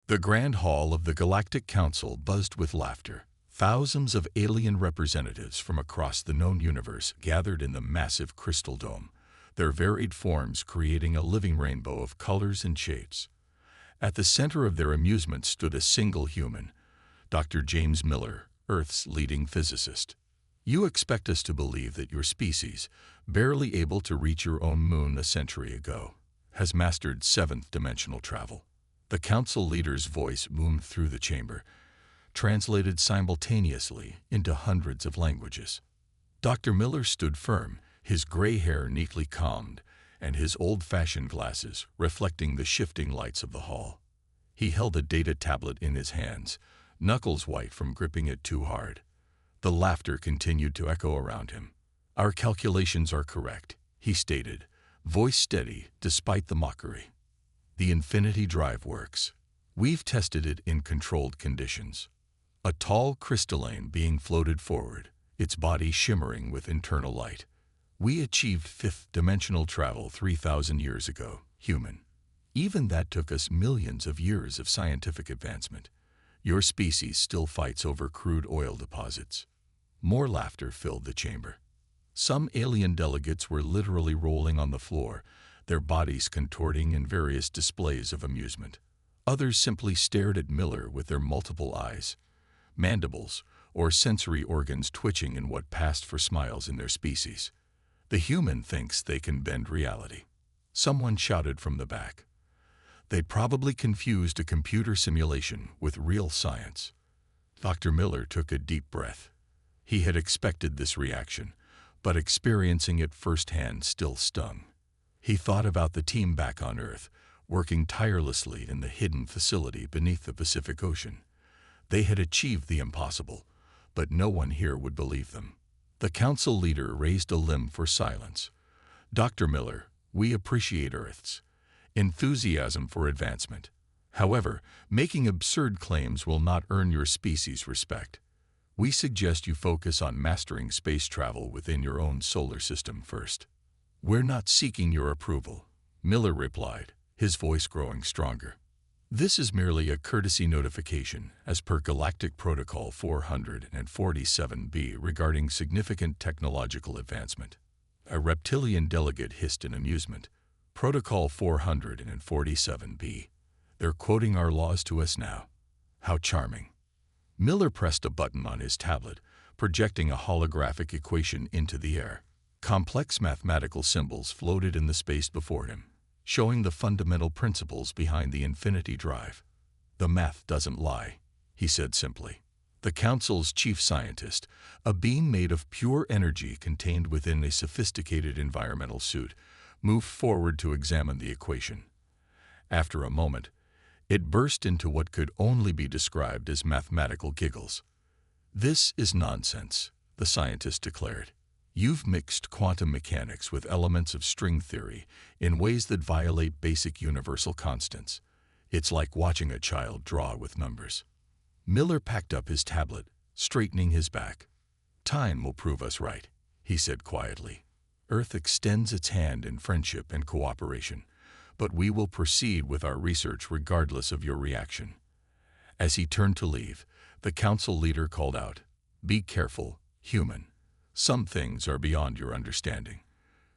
The Grand Hall of the Galactic Council buzzed with laughter. Thousands of alien representatives from across the known universe gathered in the massive crystal dome, their varied forms creating a living rainbow of colors and shades. At the center of their amusement stood a single human, Dr. James Miller, Earth's leading physicist. You expect us to believe that your species, barely able to reach your own moon a century ago, has mastered seventh-dimensional travel. The council leader's voice boomed through the chamber, translated simultaneously into hundreds of languages. Dr. Miller stood firm, his gray hair neatly combed, and his old-fashioned glasses reflecting the shifting lights of the hall. He held a data tablet in his hands, knuckles white from gripping it too hard. The laughter continued to echo around him. "Our calculations are correct," he stated, voice steady despite the mockery. "The infinity drive works. We've tested it in controlled conditions." A tall crystalline being floated forward, its body shimmering with internal light. "We achieved fifth-dimensional travel 3,000 years ago, human. Even that took us millions of years of scientific advancement. Your species still fights over crude oil deposits." More laughter filled the chamber. Some alien delegates were literally rolling on the floor, their bodies contorting in various displays of amusement. Others simply stared at Miller with their multiple eyes, mandibles, or sensory organs twitching in what passed for smiles in their species. "The human thinks they can bend reality," someone shouted from the back. "They probably confused a computer simulation with real science." Dr. Miller took a deep breath. He had expected this reaction, but experiencing it firsthand still stung. He thought about the team back on Earth, working tirelessly in the hidden facility beneath the Pacific Ocean. They had achieved the impossible, but no one here would believe them. The council leader raised a limb for silence. "Dr. Miller, we appreciate Earth's enthusiasm for advancement. However, making absurd claims will not earn your species respect. We suggest you focus on mastering space travel within your own solar system first." "We're not seeking your approval," Miller replied, his voice growing stronger. "This is merely a courtesy notification as per Galactic Protocol 447b regarding significant technological advancement." A reptilian delegate hissed in amusement. "Protocol 447b. They're quoting our laws to us now. How charming." Miller pressed a button on his tablet, projecting a holographic equation into the air. Complex mathematical symbols floated in the space before him, showing the fundamental principles behind the infinity drive. "The math doesn't lie," he said simply. The council's chief scientist, a being made of pure energy contained within a sophisticated environmental suit, moved forward to examine the equation. After a moment, it burst into what could only be described as mathematical giggles. "This is nonsense," the scientist declared. "You've mixed quantum mechanics with elements of string theory in ways that violate basic universal constants. It's like watching a child draw with numbers." Miller packed up his tablet, straightening his back. "Time will prove us right," he said quietly. "Earth extends its hand in friendship and cooperation, but we will proceed with our research regardless of your reaction." As he turned to leave, the council leader called out, "Be careful, human. Some things are beyond your understanding.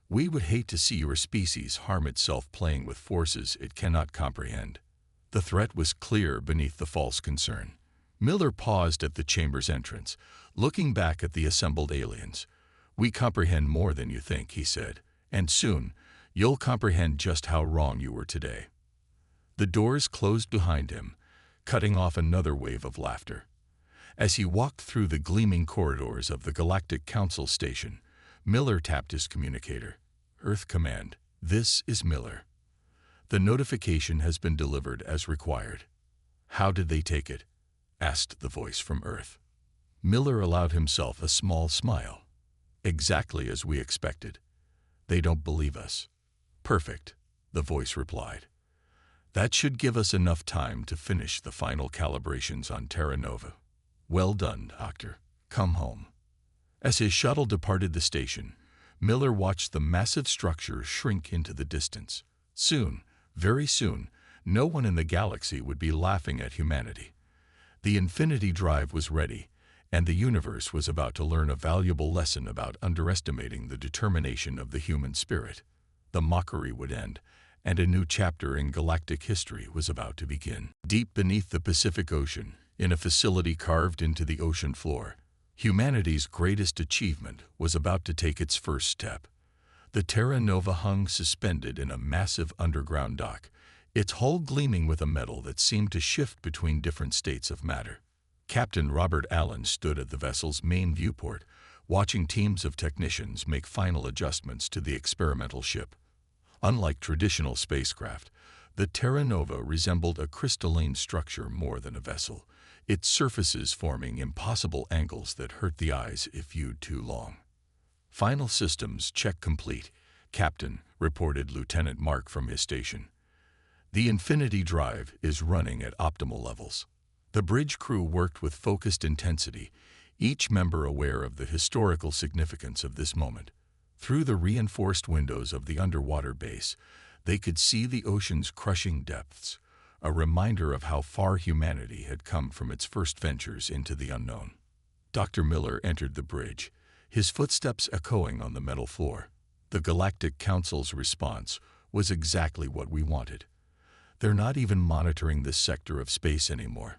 We would hate to see your species harm itself playing with forces it cannot comprehend." The threat was clear beneath the false concern. Miller paused at the chamber's entrance, looking back at the assembled aliens. "We comprehend more than you think," he said, "and soon you'll comprehend just how wrong you were today." The doors closed behind him, cutting off another wave of laughter. As he walked through the gleaming corridors of the Galactic Council station, Miller tapped his communicator. "Earth Command, this is Miller. The notification has been delivered as required." "How did they take it?" asked the voice from Earth. Miller allowed himself a small smile. "Exactly as we expected. They don't believe us." "Perfect," the voice replied. "That should give us enough time to finish the final calibrations on Terra Nova." "Well done, Doctor. Come home." As his shuttle departed the station, Miller watched the massive structure shrink into the distance. Soon, very soon, no one in the galaxy would be laughing at humanity. The Infinity Drive was ready, and the universe was about to learn a valuable lesson about underestimating the determination of the human spirit. The mockery would end, and a new chapter in galactic history was about to begin. Deep beneath the Pacific Ocean, in a facility carved into the ocean floor, humanity's greatest achievement was about to take its first step. The Terra Nova hung suspended in a massive underground dock, its hull gleaming with a metal that seemed to shift between different states of matter. Captain Robert Allen stood at the vessel's main viewport, watching teams of technicians make final adjustments to the experimental ship. Unlike traditional spacecraft, the Terra Nova resembled a crystalline structure more than a vessel, its surfaces forming impossible angles that hurt the eyes if viewed too long. "Final systems check complete, Captain," reported Lieutenant Mark from his station. "The Infinity Drive is running at optimal levels." The bridge crew worked with focused intensity, each member aware of the historical significance of this moment. Through the reinforced windows of the underwater base, they could see the ocean's crushing depths, a reminder of how far humanity had come from its first ventures into the unknown. Dr. Miller entered the bridge, his footsteps echoing on the metal floor. The Galactic Council's response was exactly what we wanted. "They're not even monitoring this sector of space anymore.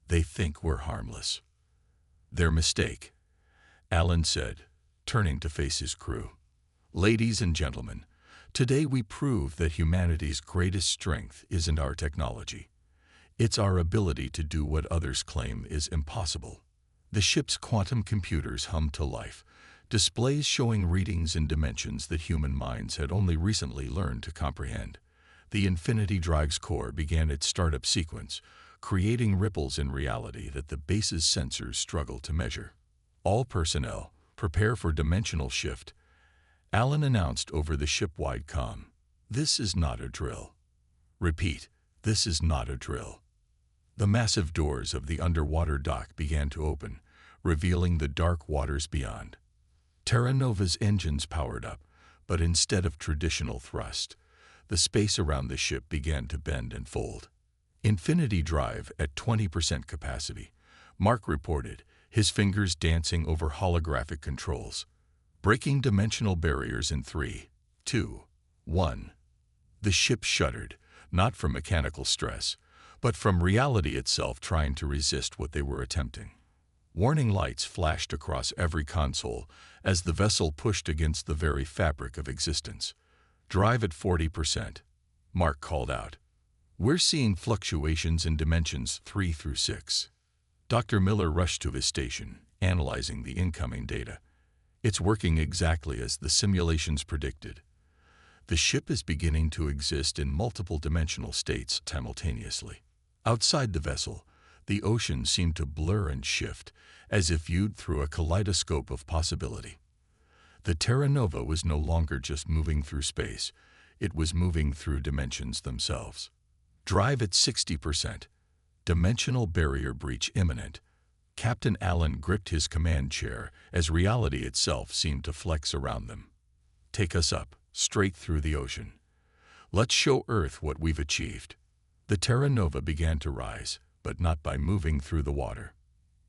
They think we're harmless." "Their mistake," Allen said, turning to face his crew. "Ladies and gentlemen, today we prove that humanity's greatest strength isn't our technology. It's our ability to do what others claim is impossible." The ship's quantum computers hummed to life, displays showing readings in dimensions that human minds had only recently learned to comprehend. The Infinity Drive's core began its startup sequence, creating ripples in reality that the base's sensors struggled to measure. "All personnel, prepare for dimensional shift," Allen announced over the ship-wide comm. "This is not a drill. Repeat, this is not a drill." The massive doors of the underwater dock began to open, revealing the dark waters beyond. Terra Nova's engines powered up, but instead of traditional thrust, the space around the ship began to bend and fold. "Infinity Drive at 20% capacity," Mark reported, his fingers dancing over holographic controls. "Breaking dimensional barriers in 3, 2, 1. The ship shuddered, not from mechanical stress, but from reality itself trying to resist what they were attempting. Warning lights flashed across every console as the vessel pushed against the very fabric of existence. "Drive at 40%, Mark called out. "We're seeing fluctuations in dimensions 3 through 6. Dr. Miller rushed to his station, analyzing the incoming data. "It's working exactly as the simulations predicted. The ship is beginning to exist in multiple dimensional states simultaneously." Outside the vessel, the ocean seemed to blur and shift, as if viewed through a kaleidoscope of possibility. The Terra Nova was no longer just moving through space, it was moving through dimensions themselves. "Drive at 60%. Dimensional barrier breach imminent." Captain Allen gripped his command chair as reality itself seemed to flex around them. "Take us up, straight through the ocean. Let's show Earth what we've achieved." The Terra Nova began to rise, but not by moving through the water.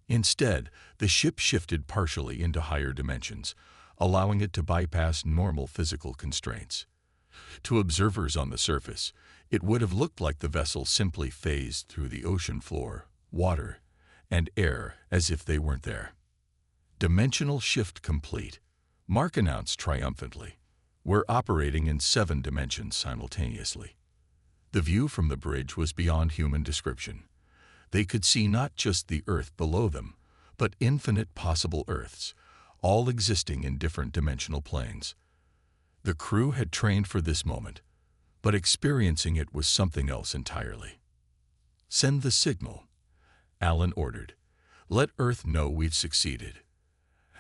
Instead, the ship shifted partially into higher dimensions, allowing it to bypass normal physical constraints. To observers on the surface, it would have looked like the vessel simply phased through the ocean floor, water, and air as if they weren't there. "Dimensional shift complete," Mark announced triumphantly. "We're operating in 7 dimensions simultaneously." The view from the bridge was beyond human description. They could see not just the Earth below them, but infinite possible Earths, all existing in different dimensional planes. The crew had trained for this moment, but experiencing it was something else entirely. "Send the signal," Allen ordered. "Let Earth know we've succeeded."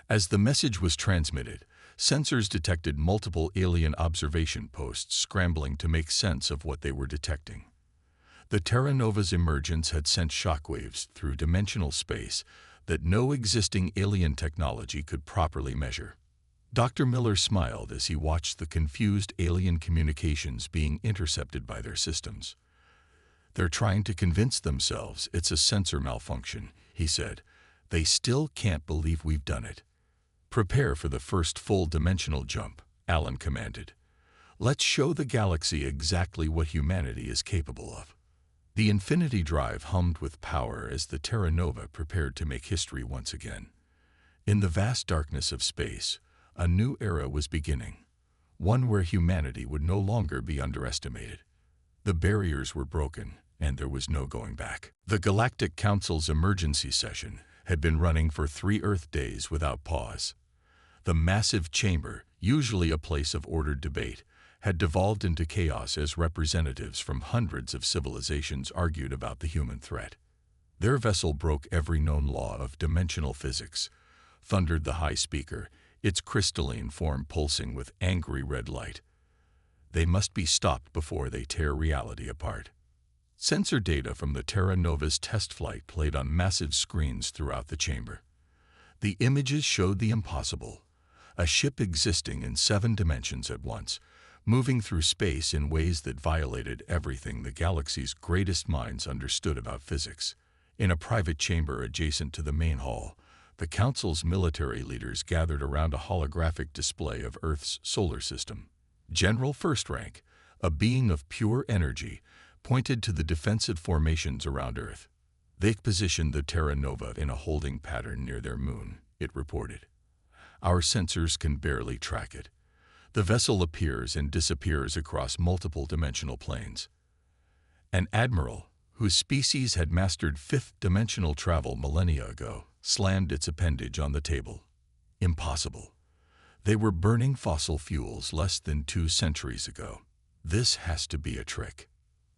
As the message was transmitted, sensors detected multiple alien observation posts scrambling to make sense of what they were detecting. The Terra Nova's emergence had sent shockwaves through dimensional space that no existing alien technology could properly measure. Dr. Miller smiled as he watched the confused alien communications being intercepted by their systems. They're trying to convince themselves it's a sensor malfunction, he said. They still can't believe we've done it. Prepare for the first full-dimensional jump, Allen commanded. Let's show the galaxy exactly what humanity is capable of. The Infinity Drive hummed with power as the Terra Nova prepared to make history once again. In the vast darkness of space, a new era was beginning, one where humanity would no longer be underestimated. The barriers were broken, and there was no going back. The Galactic Council's emergency session had been running for 3 Earth days without pause. The massive chamber, usually a place of ordered debate, had devolved into chaos as representatives from hundreds of civilizations argued about the human threat. Their vessel broke every known law of dimensional physics, thundered the high speaker, its crystalline form pulsing with angry red light. They must be stopped before they tear reality apart. Sensor data from the Terra Nova's test flight played on massive screens throughout the chamber. The images showed the impossible, a ship existing in 7 dimensions at once, moving through space in ways that violated everything the galaxy's greatest minds understood about physics. In a private chamber adjacent to the main hall, the Council's military leaders gathered around a holographic display of Earth's solar system. General First Rank, a being of pure energy, pointed to the defensive formations around Earth. They've positioned the Terra Nova in a holding pattern near their moon, it reported. Our sensors can barely track it. The vessel appears and disappears across multiple dimensional planes. An admiral, whose species had mastered 5th-dimensional travel millennia ago, slammed its appendage on the table. Impossible. They were burning fossil fuels less than 2 centuries ago. This has to be a trick.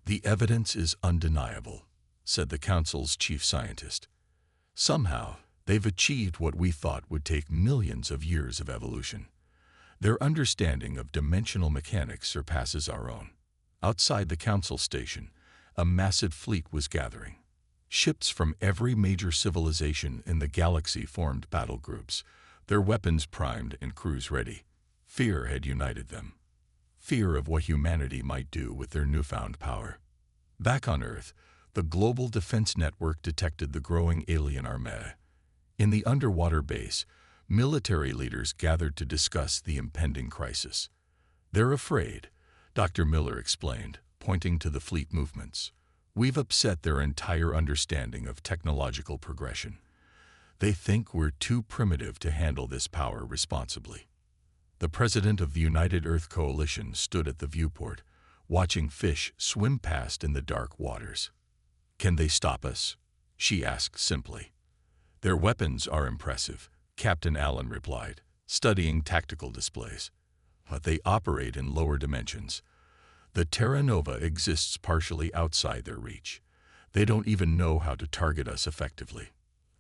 The evidence is undeniable, said the Council's chief scientist. Somehow, they've achieved what we thought would take millions of years of evolution. Their understanding of dimensional mechanics surpasses our own. Outside the Council station, a massive fleet was gathering. Ships from every major civilization in the galaxy formed battle groups, their weapons primed and crews ready. Fear had united them. Fear of what humanity might do with their newfound power. Back on Earth, the Global Defense Network detected the growing alien armada. In the underwater base, military leaders gathered to discuss the impending crisis. They're afraid, Dr. Miller explained, pointing to the fleet movements. We've upset their entire understanding of technological progression. They think we're too primitive to handle this power responsibly. The president of the United Earth Coalition stood at the viewport, watching fish swim past in the dark waters. Can they stop us? She asked simply. Their weapons are impressive, Captain Allen replied, studying tactical displays. But they operate in lower dimensions. The Terra Nova exists partially outside their reach. They don't even know how to target us effectively.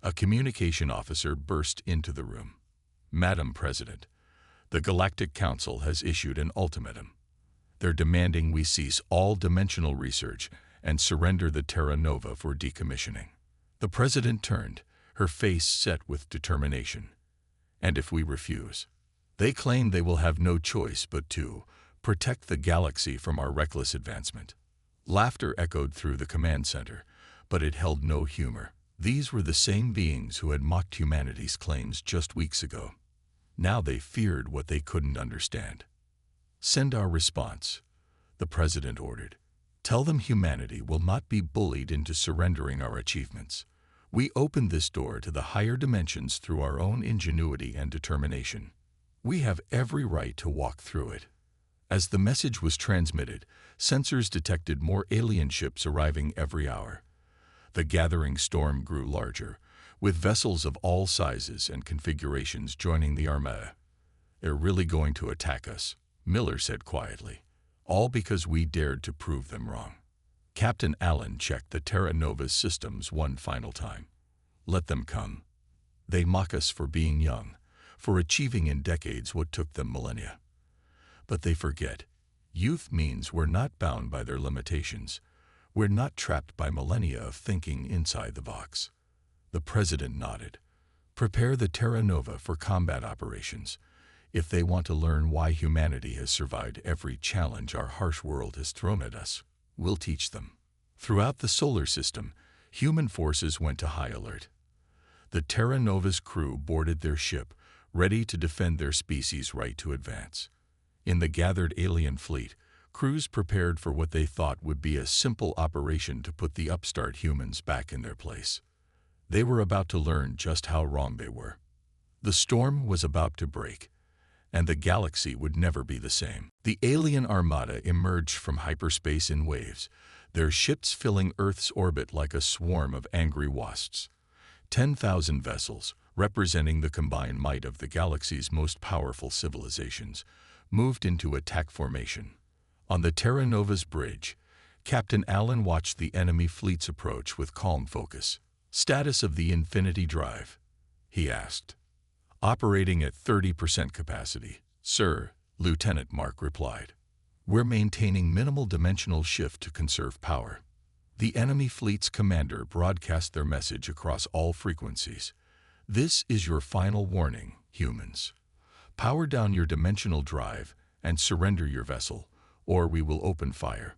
A communication officer burst into the room. Madam President, the Galactic Council has issued an ultimatum. They're demanding we cease all dimensional research and surrender the Terra Nova for decommissioning. The President turned, her face set with determination. And if we refuse? They claim they will have no choice but to protect the galaxy from our reckless advancement. Laughter echoed through the command center, but it held no humor. These were the same beings who had mocked humanity's claims just weeks ago. Now they feared what they couldn't understand. Send our response, the President ordered. Tell them humanity will not be bullied into surrendering our achievements. We opened this door to the higher dimensions through our own ingenuity and determination. We have every right to walk through it. As the message was transmitted, sensors detected more alien ships arriving every hour. The gathering storm grew larger, with vessels of all sizes and configurations joining the armada. They're really going to attack us, Miller said quietly, all because we dared to prove them wrong. Captain Allen checked the Terra Nova's systems one final time. Let them come. They mock us for being young, for achieving in decades what took them millennia. But they forget, youth means we're not bound by their limitations. We're not trapped by millennia of thinking inside the box. The President nodded. Prepare the Terra Nova for combat operations. If they want to learn why humanity has survived every challenge our harsh world has thrown at us, we'll teach them. Throughout the solar system, human forces went to high alert. The Terra Nova's crew boarded their ship, ready to defend their species' right to advance. In the gathered alien fleet, crews prepared for what they thought would be a simple operation to put the upstart humans back in their place. They were about to learn just how wrong they were. The storm was about to break, and the galaxy would never be the same. The alien armada emerged from hyperspace in waves, their ships filling Earth's orbit like a swarm of angry wasps. 10,000 vessels, representing the combined might of the galaxy's most powerful civilizations, moved into attack formation. On the Terra Nova's bridge, Captain Allen watched the enemy fleet's approach with calm focus. "Status of the Infinity Drive?" he asked. "Operating at 30% capacity, sir," Lieutenant Mark replied. "We're maintaining minimal dimensional shift to conserve power." The enemy fleet's commander broadcast their message across all frequencies. "This is your final warning, humans. Power down your dimensional drive and surrender your vessel, or we will open fire."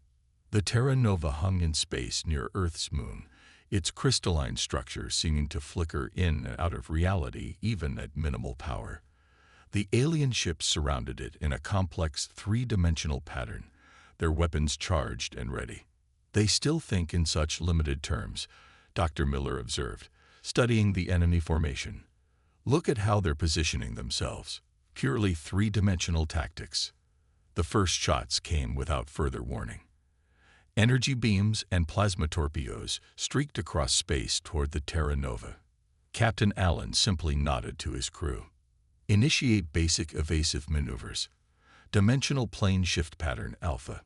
The Terra Nova hung in space near Earth's moon, its crystalline structure seeming to flicker in and out of reality even at minimal power. The alien ships surrounded it in a complex three-dimensional pattern, their weapons charged and ready. "They still think in such limited terms," Dr. Miller observed, studying the enemy formation. "Look at how they're positioning themselves. Purely three-dimensional tactics." The first shots came without further warning. Energy beams and plasma torpedoes streaked across space toward the Terra Nova. Captain Allen simply nodded to his crew. "Initiate basic evasive maneuvers. Dimensional plane shift pattern Alpha."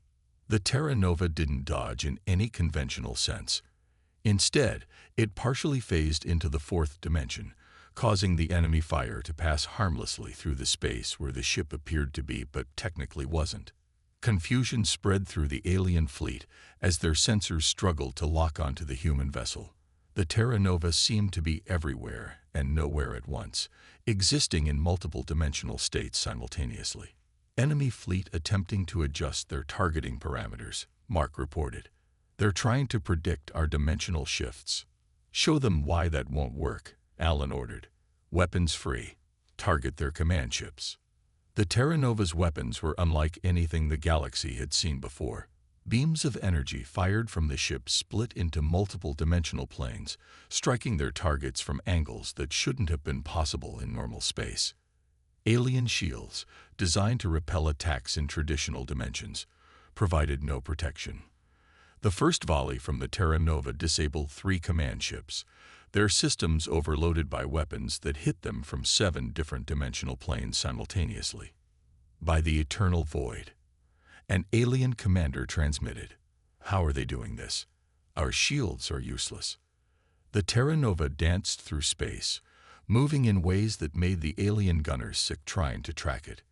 The Terra Nova didn't dodge in any conventional sense. Instead, it partially phased into the fourth dimension, causing the enemy fire to pass harmlessly through the space where the ship appeared to be but technically wasn't. Confusion spread through the alien fleet as their sensors struggled to lock onto the human vessel. The Terra Nova seemed to be everywhere and nowhere at once, existing in multiple dimensional states simultaneously. "Enemy fleet attempting to adjust their targeting parameters," Mark reported. "They're trying to predict our dimensional shifts." "Show them why that won't work," Allen ordered. "Weapons free. Target their command ships." The Terra Nova's weapons were unlike anything the galaxy had seen before. Beams of energy fired from the ship split into multiple dimensional planes, striking their targets from angles that shouldn't have been possible in normal space. Alien shields, designed to repel attacks in traditional dimensions, provided no protection. The first volley from the Terra Nova disabled 3 command ships, their systems overloaded by weapons that hit them from 7 different dimensional planes simultaneously. "By the eternal void," an alien commander transmitted. "How are they doing this? Our shields are useless." The Terra Nova danced through space, moving in ways that made the alien gunners sick trying to track it.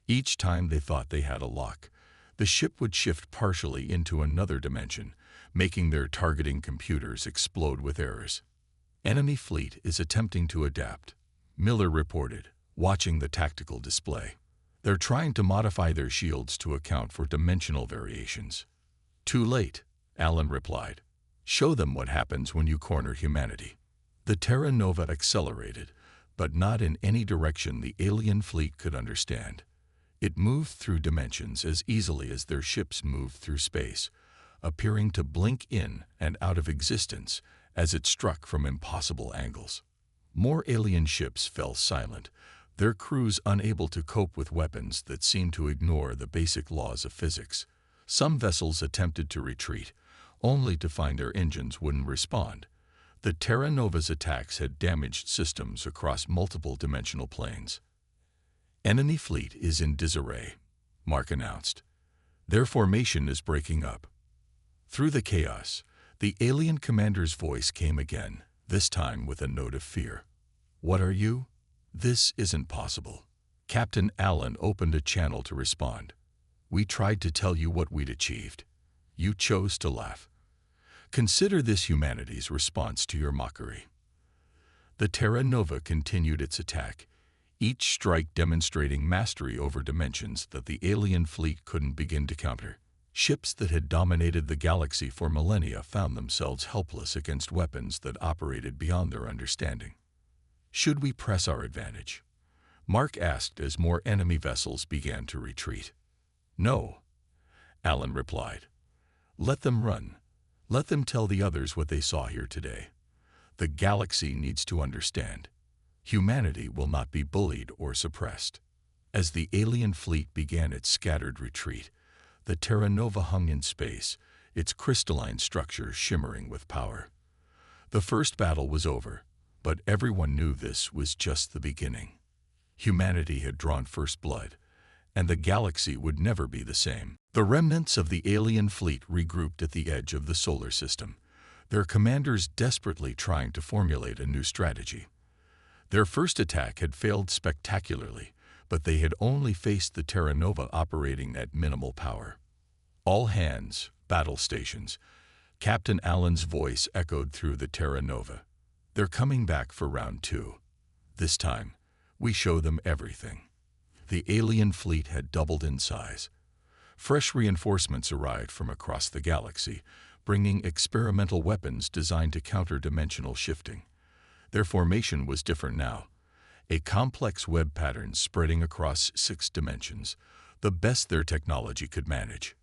Each time they thought they had a lock, the ship would shift partially into another dimension, making their targeting computers explode with errors. "Enemy fleet is attempting to adapt," Miller reported, watching the tactical display. "They're trying to modify their shields to account for dimensional variations." "Too late," Allen replied. "Show them what happens when you corner humanity." The Terra Nova accelerated, but not in any direction the alien fleet could understand. It moved through dimensions as easily as their ships moved through space, appearing to blink in and out of existence as it struck from impossible angles. More alien ships fell silent, their crews unable to cope with weapons that seemed to ignore the basic laws of physics. Some vessels attempted to retreat, only to find their engines wouldn't respond. The Terra Nova's attacks had damaged systems across multiple dimensional planes. "Enemy fleet is in disarray," Mark announced. "Their formation is breaking up." Through the chaos, the alien commander's voice came again, this time with a note of fear. "What are you? This isn't possible." Captain Allen opened a channel to respond. "We tried to tell you what we'd achieved. You chose to laugh. Consider this humanity's response to your mockery." The Terra Nova continued its attack, each strike demonstrating mastery over dimensions that the alien fleet couldn't begin to counter. Ships that had dominated the galaxy for millennia found themselves helpless against weapons that operated beyond their understanding. Should we press our advantage? Mark asked as more enemy vessels began to retreat. No, Alan replied. Let them run. Let them tell the others what they saw here today. The galaxy needs to understand. Humanity will not be bullied or suppressed. As the alien fleet began its scattered retreat, the Terra Nova hung in space, its crystalline structure shimmering with power. The first battle was over, but everyone knew this was just the beginning. Humanity had drawn first blood, and the galaxy would never be the same. The remnants of the alien fleet regrouped at the edge of the solar system, their commanders desperately trying to formulate a new strategy. Their first attack had failed spectacularly, but they had only faced the Terra Nova operating at minimal power. All hands, battle stations. Captain Allen's voice echoed through the Terra Nova. They're coming back for round 2. This time, we show them everything. The alien fleet had doubled in size. Fresh reinforcements arrived from across the galaxy, bringing experimental weapons designed to counter dimensional shifting. Their formation was different now. A complex web pattern spreading across 6 dimensions, the best their technology could manage.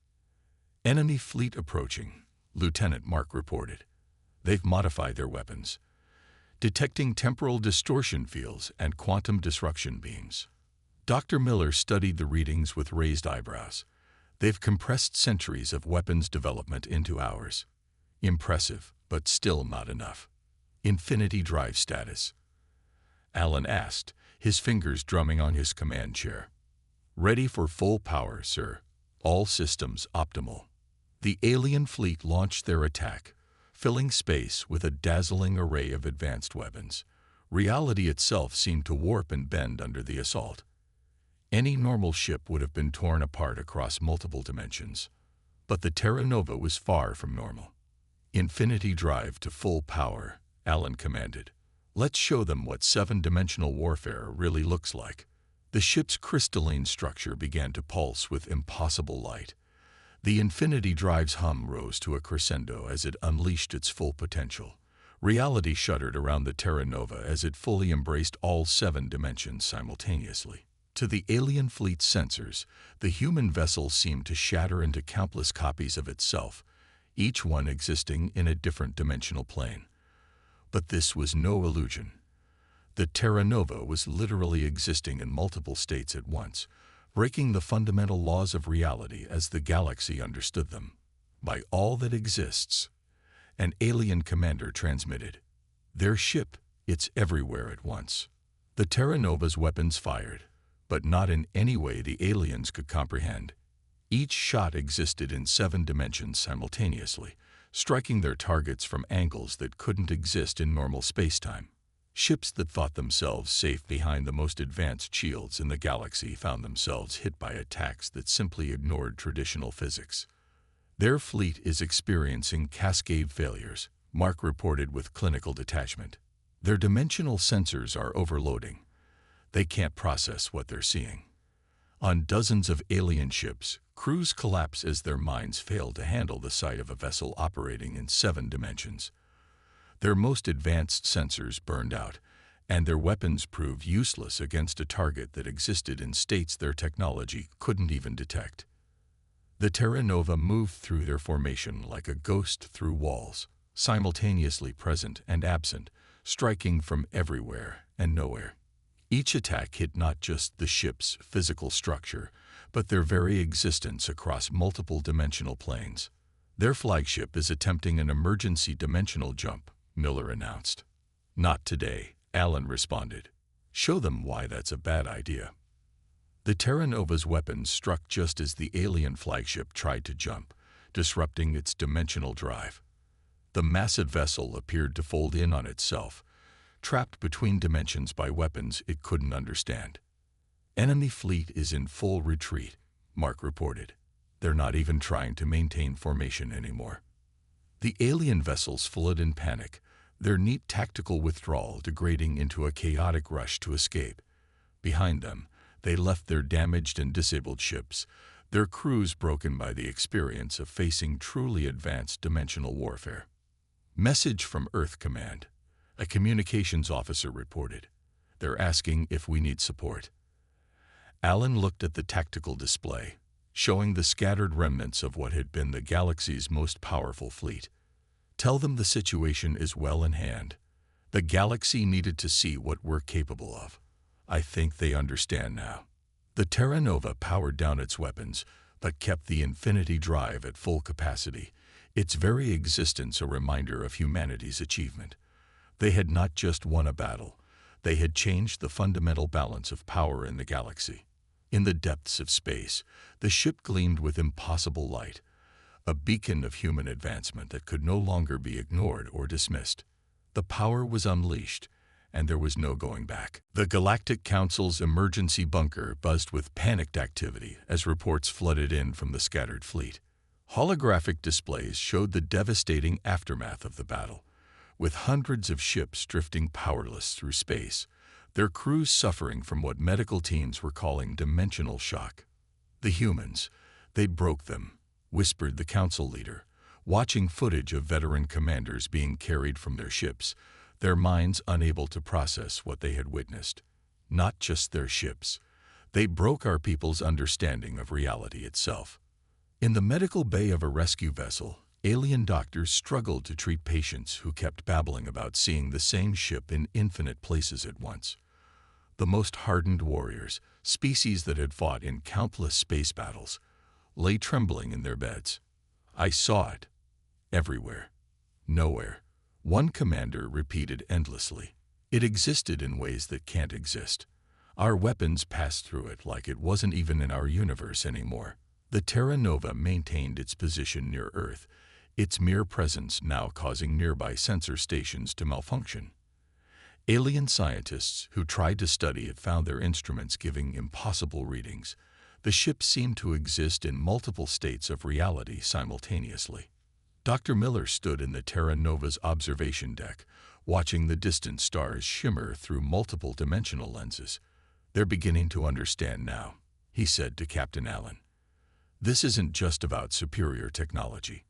Enemy fleet approaching, Lieutenant Mark reported. They've modified their weapons, detecting temporal distortion fields and quantum disruption beams. Dr. Miller studied the readings with raised eyebrows. They've compressed centuries of weapons development into hours. Impressive, but still not enough. Infinity drive status? Alan asked, his fingers drumming on his command chair. Ready for full power, sir. All systems optimal. The alien fleet launched their attack, filling space with a dazzling array of advanced weapons. Reality itself seemed to warp and bend under the assault. Any normal ship would have been torn apart across multiple dimensions. But the Terra Nova was far from normal. Infinity drive to full power, Alan commanded. Let's show them what 7-dimensional warfare really looks like. The ship's crystalline structure began to pulse with impossible light. The Infinity drive's hum rose to a crescendo as it unleashed its full potential. Reality shuddered around the Terra Nova as it fully embraced all 7 dimensions simultaneously. To the alien fleet's sensors, the human vessel seemed to shatter into countless copies of itself, each one existing in a different dimensional plane. But this was no illusion. The Terra Nova was literally existing in multiple states at once, breaking the fundamental laws of reality as the galaxy understood them. By all that exists, an alien commander transmitted. Their ship, it's everywhere at once. The Terra Nova's weapons fired, but not in any way the aliens could comprehend. Each shot existed in 7 dimensions simultaneously, striking their targets from angles that couldn't exist in normal spacetime. Ships that thought themselves safe behind the most advanced shields in the galaxy found themselves hit by attacks that simply ignored traditional physics. Their fleet is experiencing cascade failures, Mark reported with clinical detachment. Their dimensional sensors are overloading. They can't process what they're seeing. On dozens of alien ships, crews collapse as their minds fail to handle the sight of a vessel operating in 7 dimensions. Their most advanced sensors burned out, and their weapons proved useless against a target that existed in states their technology couldn't even detect. The Terra Nova moved through their formation like a ghost through walls, simultaneously present and absent, striking from everywhere and nowhere. Each attack hit not just the ship's physical structure, but their very existence across multiple dimensional planes. Their flagship is attempting an emergency dimensional jump, Miller announced. Not today, Alan responded. Show them why that's a bad idea. The Terra Nova's weapons struck just as the alien flagship tried to jump, disrupting its dimensional drive. The massive vessel appeared to fold in on itself, trapped between dimensions by weapons it couldn't understand. Enemy fleet is in full retreat, Mark reported. They're not even trying to maintain formation anymore. The alien vessels fled in panic, their neat tactical withdrawal degrading into a chaotic rush to escape. Behind them, they left their damaged and disabled ships, their crews broken by the experience of facing truly advanced dimensional warfare. Message from Earth Command. A communications officer reported. They're asking if we need support. Alan looked at the tactical display, showing the scattered remnants of what had been the galaxy's most powerful fleet. Tell them the situation is well in hand. The galaxy needed to see what we're capable of. I think they understand now. The Terra Nova powered down its weapons, but kept the Infinity Drive at full capacity, its very existence a reminder of humanity's achievement. They had not just won a battle, they had changed the fundamental balance of power in the galaxy. In the depths of space, the ship gleamed with impossible light, a beacon of human advancement that could no longer be ignored or dismissed. The power was unleashed, and there was no going back. The Galactic Council's emergency bunker buzzed with panicked activity as reports flooded in from the scattered fleet. Holographic displays showed the devastating aftermath of the battle, with hundreds of ships drifting powerless through space, their crews suffering from what medical teams were calling dimensional shock. The humans, they broke them, whispered the council leader, watching footage of veteran commanders being carried from their ships, their minds unable to process what they had witnessed. Not just their ships. They broke our people's understanding of reality itself. In the medical bay of a rescue vessel, alien doctors struggled to treat patients who kept babbling about seeing the same ship in infinite places at once. The most hardened warriors, species that had fought in countless space battles, lay trembling in their beds. I saw it. Everywhere. Nowhere. One commander repeated endlessly. It existed in ways that can't exist. Our weapons passed through it like it wasn't even in our universe anymore. The Terra Nova maintained its position near Earth, its mere presence now causing nearby sensor stations to malfunction. Alien scientists who tried to study it found their instruments giving impossible readings. The ship seemed to exist in multiple states of reality simultaneously. Dr. Miller stood in the Terra Nova's observation deck, watching the distant stars shimmer through multiple dimensional lenses. They're beginning to understand now, he said to Captain Allen. This isn't just about superior technology.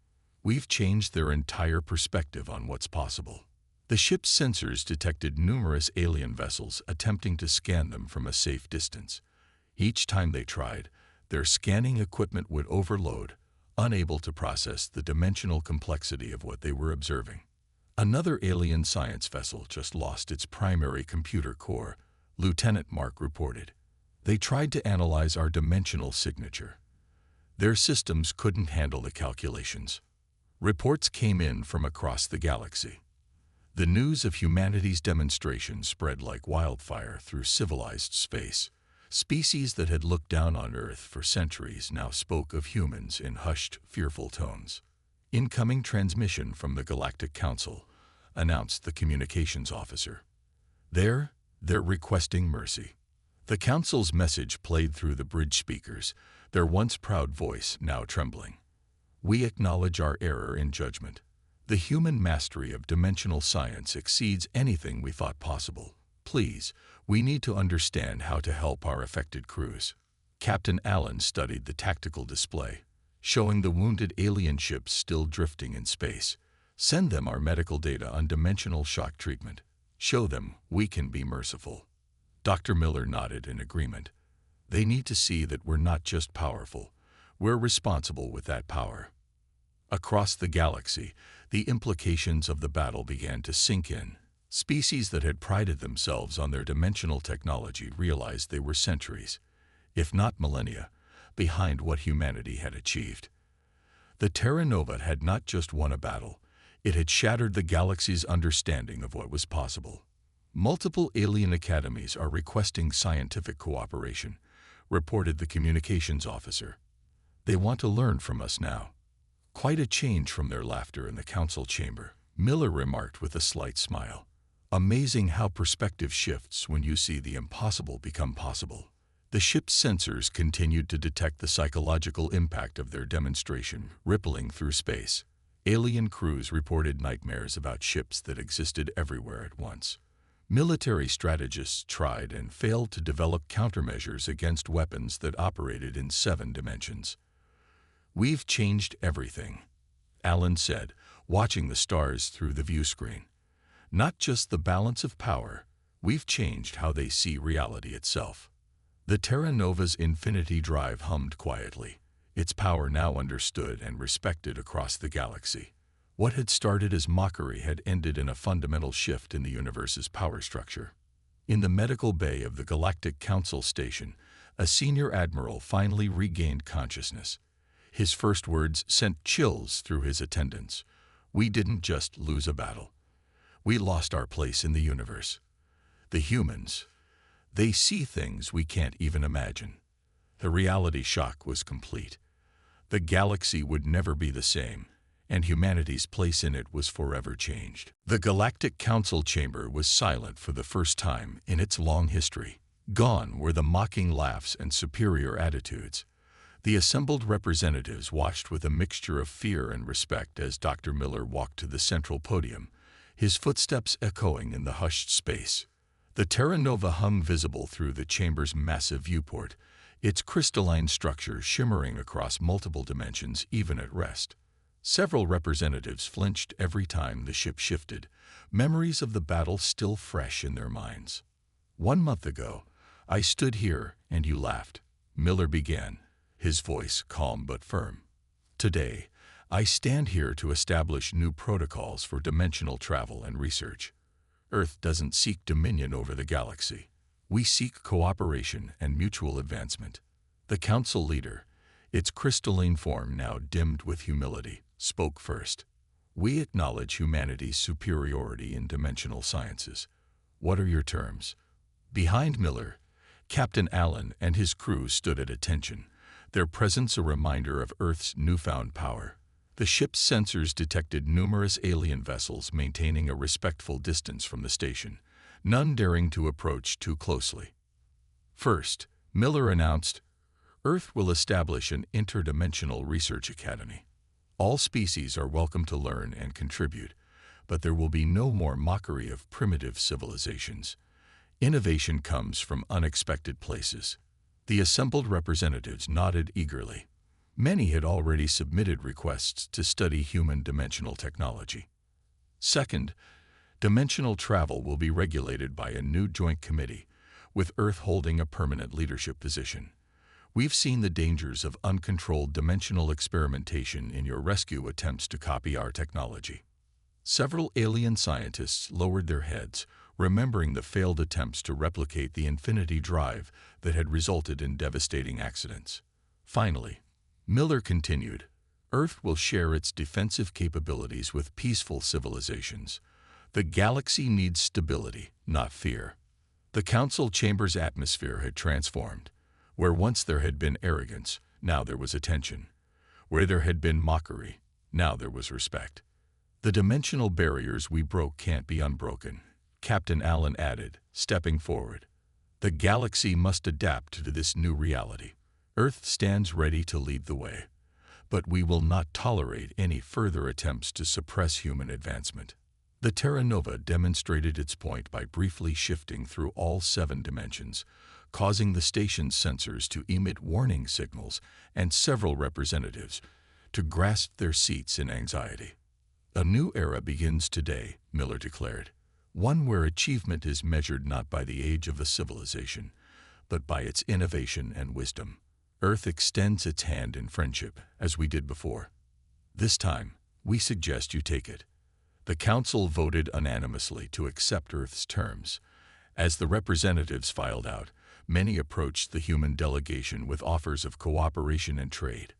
We've changed their entire perspective on what's possible. The ship's sensors detected numerous alien vessels attempting to scan them from a safe distance. Each time they tried, their scanning equipment would overload, unable to process the dimensional complexity of what they were observing. Another alien science vessel just lost its primary computer core, Lieutenant Mark reported. They tried to analyze our dimensional signature. Their systems couldn't handle the calculations. Reports came in from across the galaxy. The news of humanity's demonstration spread like wildfire through civilized space. Species that had looked down on Earth for centuries now spoke of humans in hushed, fearful tones. Incoming transmission from the Galactic Council, announced the communications officer. They're requesting mercy. The Council's message played through the bridge speakers, their once proud voice now trembling. We acknowledge our error in judgment. The human mastery of dimensional science exceeds anything we thought possible. Please, we need to understand how to help our affected crews. Captain Allen studied the tactical display, showing the wounded alien ships still drifting in space. Send them our medical data on dimensional shock treatment. Show them we can be merciful. Dr. Miller nodded in agreement. They need to see that we're not just powerful, we're responsible with that power. Across the galaxy, the implications of the battle began to sink in. Species that had prided themselves on their dimensional technology realized they were centuries, if not millennia, behind what humanity had achieved. The Terra Nova had not just won a battle, it had shattered the galaxy's understanding of what was possible. Multiple alien academies are requesting scientific cooperation, reported the communications officer. They want to learn from us now. Quite a change from their laughter in the council chamber, Miller remarked with a slight smile. Amazing how perspective shifts when you see the impossible become possible. The ship's sensors continued to detect the psychological impact of their demonstration, rippling through space. Alien crews reported nightmares about ships that existed everywhere at once. Military strategists tried and failed to develop countermeasures against weapons that operated in 7 dimensions. "We've changed everything," Alan said, watching the stars through the view screen. "Not just the balance of power, we've changed how they see reality itself." The Terra Nova's infinity drive hummed quietly, its power now understood and respected across the galaxy. What had started as mockery had ended in a fundamental shift in the universe's power structure. In the medical bay of the Galactic Council station, a senior admiral finally regained consciousness. His first words sent chills through his attendants. "We didn't just lose a battle. We lost our place in the universe. The humans, they see things we can't even imagine." The reality shock was complete. The galaxy would never be the same, and humanity's place in it was forever changed. The Galactic Council chamber was silent for the first time in its long history. Gone were the mocking laughs and superior attitudes. The assembled representatives watched with a mixture of fear and respect as Dr. Miller walked to the central podium, his footsteps echoing in the hushed space. The Terra Nova hung visible through the chamber's massive viewport, its crystalline structure shimmering across multiple dimensions even at rest. Several representatives flinched every time the ship shifted, memories of the battle still fresh in their minds. "1 month ago, I stood here and you laughed," Miller began, his voice calm but firm. "Today, I stand here to establish new protocols for dimensional travel and research. Earth doesn't seek dominion over the galaxy. We seek cooperation and mutual advancement." The council leader, its crystalline form now dimmed with humility, spoke first. "We acknowledge humanity's superiority in dimensional sciences. What are your terms?" Behind Miller, Captain Allen and his crew stood at attention, their presence a reminder of Earth's newfound power. The ship's sensors detected numerous alien vessels maintaining a respectful distance from the station, none daring to approach too closely. First, Miller announced, "Earth will establish an interdimensional research academy. All species are welcome to learn and contribute, but there will be no more mockery of primitive civilizations. Innovation comes from unexpected places." The assembled representatives nodded eagerly. Many had already submitted requests to study human dimensional technology. Second, dimensional travel will be regulated by a new joint committee, with Earth holding a permanent leadership position. "We've seen the dangers of uncontrolled dimensional experimentation in your rescue attempts to copy our technology." Several alien scientists lowered their heads, remembering the failed attempts to replicate the infinity drive that had resulted in devastating accidents. Finally, Miller continued, "Earth will share its defensive capabilities with peaceful civilizations. The galaxy needs stability, not fear." The council chamber's atmosphere had transformed. Where once there had been arrogance, now there was attention. Where there had been mockery, now there was respect. "The dimensional barriers we broke can't be unbroken," Captain Allen added, stepping forward. "The galaxy must adapt to this new reality. Earth stands ready to lead the way, but we will not tolerate any further attempts to suppress human advancement." The Terra Nova demonstrated its point by briefly shifting through all 7 dimensions, causing the station's sensors to emit warning signals and several representatives to grasp their seats in anxiety. "A new era begins today," Miller declared, "one where achievement is measured not by the age of a civilization, but by its innovation and wisdom. Earth extends its hand in friendship, as we did before. This time, we suggest you take it." The council voted unanimously to accept Earth's terms. As the representatives filed out, many approached the human delegation with offers of cooperation and trade.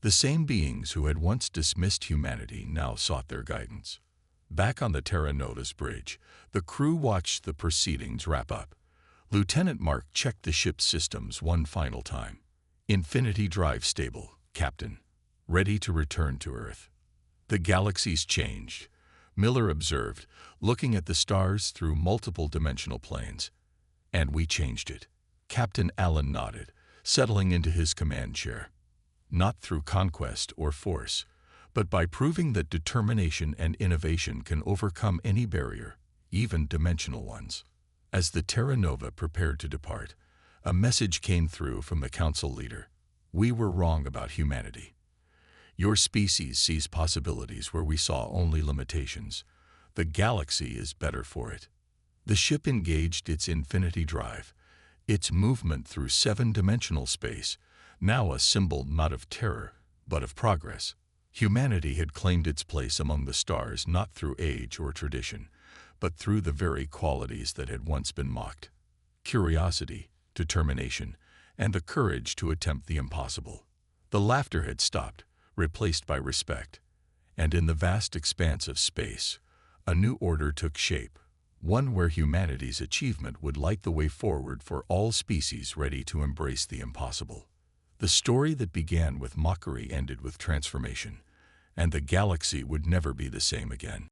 The same beings who had once dismissed humanity now sought their guidance. Back on the Terra Nova's bridge, the crew watched the proceedings wrap up. Lieutenant Mark checked the ship's systems one final time. "Infinity drive stable, Captain. Ready to return to Earth." "The galaxy's changed," Miller observed, looking at the stars through multiple dimensional planes. "And we changed it." Captain Allen nodded, settling into his command chair. "Not through conquest or force, but by proving that determination and innovation can overcome any barrier, even dimensional ones. As the Terra Nova prepared to depart, a message came through from the council leader. We were wrong about humanity. Your species sees possibilities where we saw only limitations. The galaxy is better for it. The ship engaged its infinity drive, its movement through seven-dimensional space, now a symbol not of terror, but of progress. Humanity had claimed its place among the stars not through age or tradition, but through the very qualities that had once been mocked: curiosity, determination, and the courage to attempt the impossible. The laughter had stopped, replaced by respect, and in the vast expanse of space, a new order took shape, one where humanity's achievement would light the way forward for all species ready to embrace the impossible. The story that began with mockery ended with transformation, and the galaxy would never be the same again.